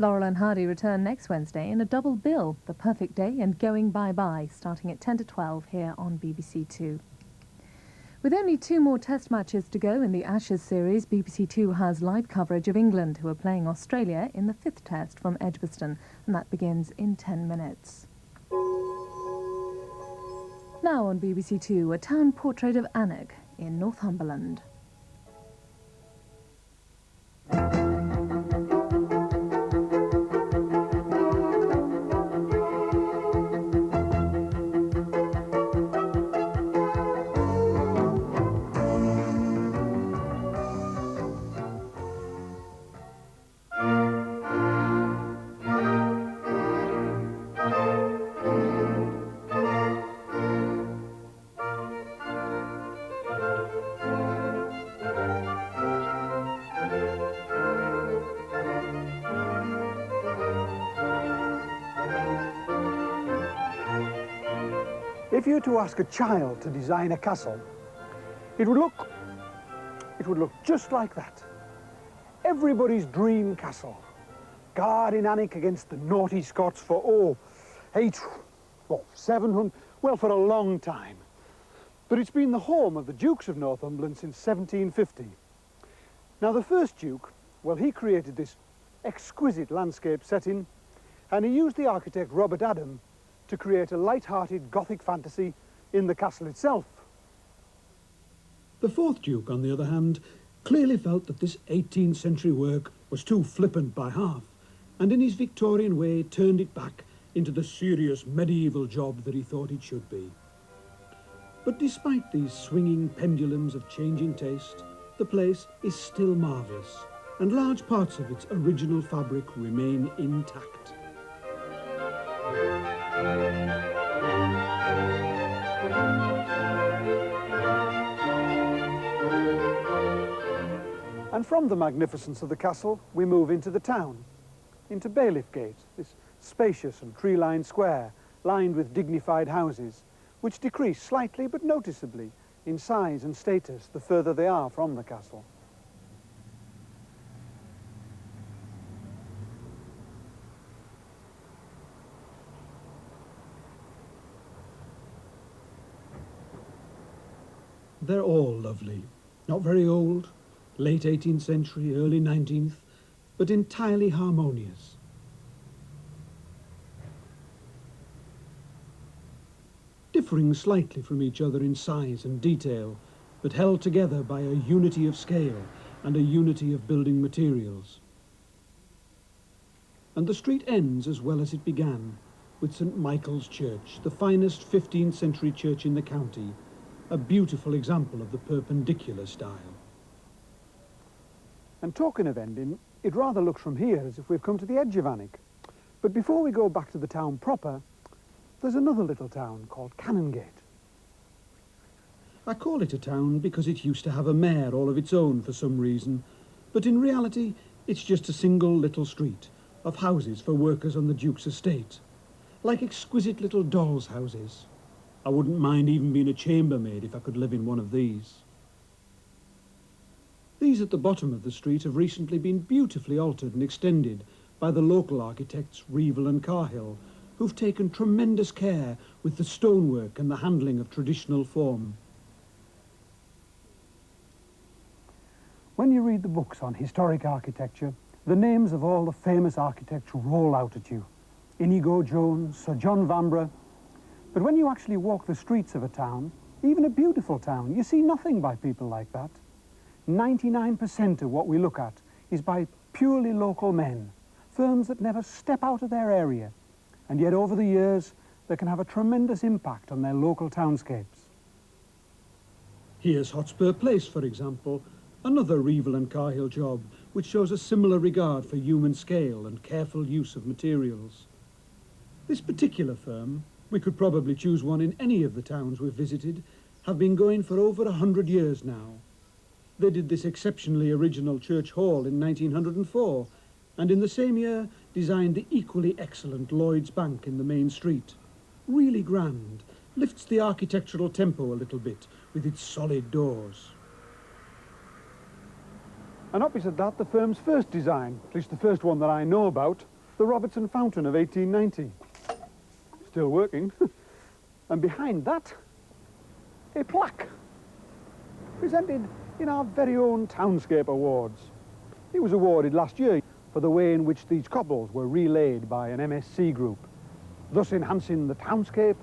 Laurel and Hardy return next Wednesday in a double bill, The Perfect Day and Going Bye-Bye, starting at 10 to 12 here on BBC2. With only 2 more test matches to go in the Ashes series, BBC2 has live coverage of England, who are playing Australia in the 5th test from Edgbaston, and that begins in 10 minutes. Now on BBC2, a town portrait of Annock in Northumberland. If you were to ask a child to design a castle, it would look just like that. Everybody's dream castle, guarding Annock against the naughty Scots for, 700, well, for a long time. But it's been the home of the Dukes of Northumberland since 1750. Now, the first Duke, well, he created this exquisite landscape setting, and he used the architect Robert Adam to create a light-hearted Gothic fantasy in the castle itself. The 4th Duke, on the other hand, clearly felt that this 18th century work was too flippant by half, and in his Victorian way turned it back into the serious medieval job that he thought it should be. But despite these swinging pendulums of changing taste, the place is still marvellous, and large parts of its original fabric remain intact. And from the magnificence of the castle, we move into the town, into Bailiff Gate, this spacious and tree-lined square, lined with dignified houses, which decrease slightly but noticeably in size and status the further they are from the castle. They're all lovely, not very old, late 18th century, early 19th, but entirely harmonious. Differing slightly from each other in size and detail, but held together by a unity of scale and a unity of building materials. And the street ends as well as it began, with St. Michael's Church, the finest 15th century church in the county, a beautiful example of the perpendicular style. And talking of ending, it rather looks from here as if we've come to the edge of Annock. But before we go back to the town proper, there's another little town called Canongate. I call it a town because it used to have a mayor all of its own for some reason, but in reality it's just a single little street of houses for workers on the Duke's estate, like exquisite little dolls' houses. I wouldn't mind even being a chambermaid if I could live in one of these. These at the bottom of the street have recently been beautifully altered and extended by the local architects Revel and Carhill, who've taken tremendous care with the stonework and the handling of traditional form. When you read the books on historic architecture, the names of all the famous architects roll out at you. Inigo Jones, Sir John Vanbrugh. But when you actually walk the streets of a town, even a beautiful town, you see nothing by people like that. 99% of what we look at is by purely local men, firms that never step out of their area, and yet over the years they can have a tremendous impact on their local townscapes. Here's Hotspur Place, for example, another Revel and Carhill job, which shows a similar regard for human scale and careful use of materials. This particular firm, we could probably choose one in any of the towns we've visited, have been going for over 100 years now. They did this exceptionally original church hall in 1904, and in the same year designed the equally excellent Lloyd's Bank in the main street. Really grand, lifts the architectural tempo a little bit with its solid doors. And opposite that, the firm's first design, at least the first one that I know about, the Robertson Fountain of 1890. Still working. And behind that, a plaque, presented in our very own Townscape Awards. It was awarded last year for the way in which these cobbles were relaid by an MSc group, thus enhancing the townscape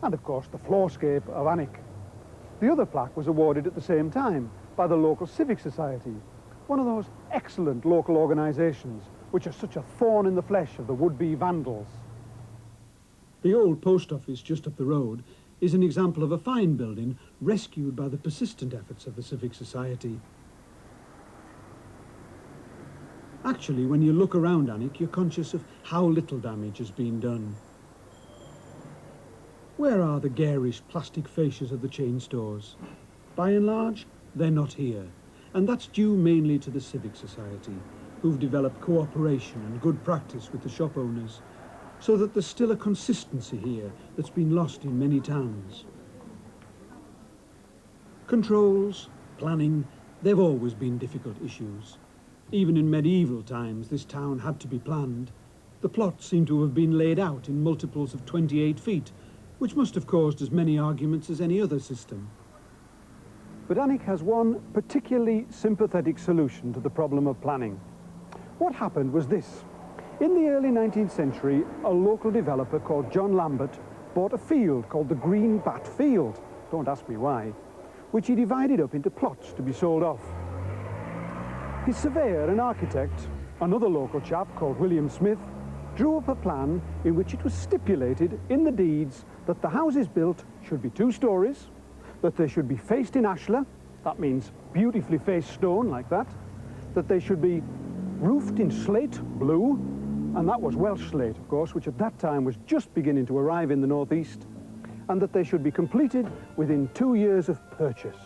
and, of course, the floorscape of Alnwick. The other plaque was awarded at the same time by the local civic society, one of those excellent local organisations which are such a thorn in the flesh of the would-be vandals. The old post office just up the road is an example of a fine building rescued by the persistent efforts of the civic society. Actually, when you look around Alnwick, you're conscious of how little damage has been done. Where are the garish plastic fascias of the chain stores? By and large, they're not here, and that's due mainly to the civic society, who've developed cooperation and good practice with the shop owners, so that there's still a consistency here that's been lost in many towns. Controls, planning, they've always been difficult issues. Even in medieval times, this town had to be planned. The plots seem to have been laid out in multiples of 28 feet, which must have caused as many arguments as any other system. But Alnwick has one particularly sympathetic solution to the problem of planning. What happened was this. In the early 19th century, a local developer called John Lambert bought a field called the Green Bat Field, don't ask me why, which he divided up into plots to be sold off. His surveyor and architect, another local chap called William Smith, drew up a plan in which it was stipulated in the deeds that the houses built should be 2 stories, that they should be faced in ashlar, that means beautifully faced stone like that they should be roofed in slate blue, and that was Welsh slate, of course, which at that time was just beginning to arrive in the northeast, and that they should be completed within 2 years of purchase.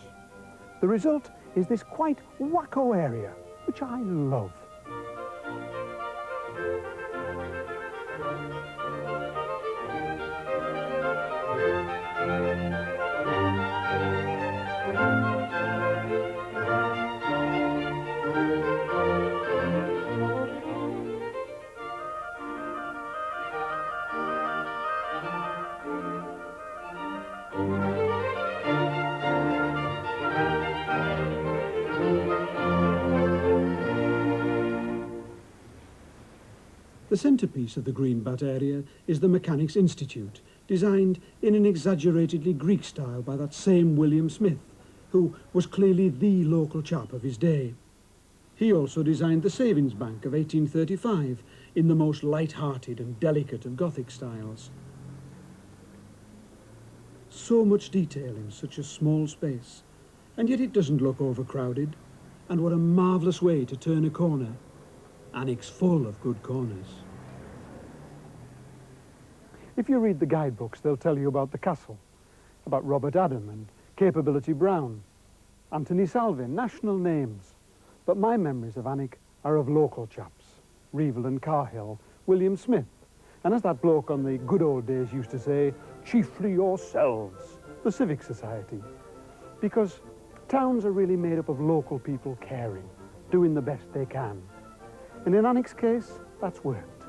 The result is this quite wacko area, which I love. The centrepiece of the Green Bat area is the Mechanics' Institute, designed in an exaggeratedly Greek style by that same William Smith, who was clearly the local chap of his day. He also designed the Savings Bank of 1835 in the most light-hearted and delicate of Gothic styles. So much detail in such a small space, and yet it doesn't look overcrowded. And what a marvellous way to turn a corner. Alnwick's full of good corners. If you read the guidebooks, they'll tell you about the castle, about Robert Adam and Capability Brown, Anthony Salvin, national names. But my memories of Alnwick are of local chaps, Revel and Carhill, William Smith, and as that bloke on the good old days used to say, chiefly yourselves, the civic society. Because towns are really made up of local people caring, doing the best they can. And in Alnwick's case, that's worked.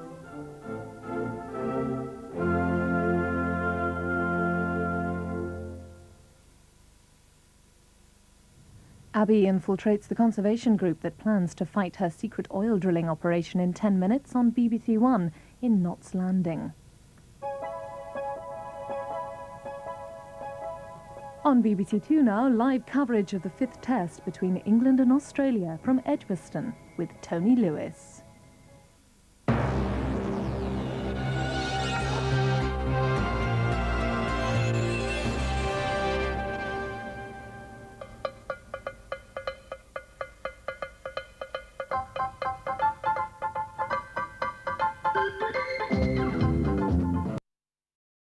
Abby infiltrates the conservation group that plans to fight her secret oil drilling operation in 10 minutes on BBC1 in Knots Landing. On BBC2 now, live coverage of the 5th Test between England and Australia from Edgbaston with Tony Lewis.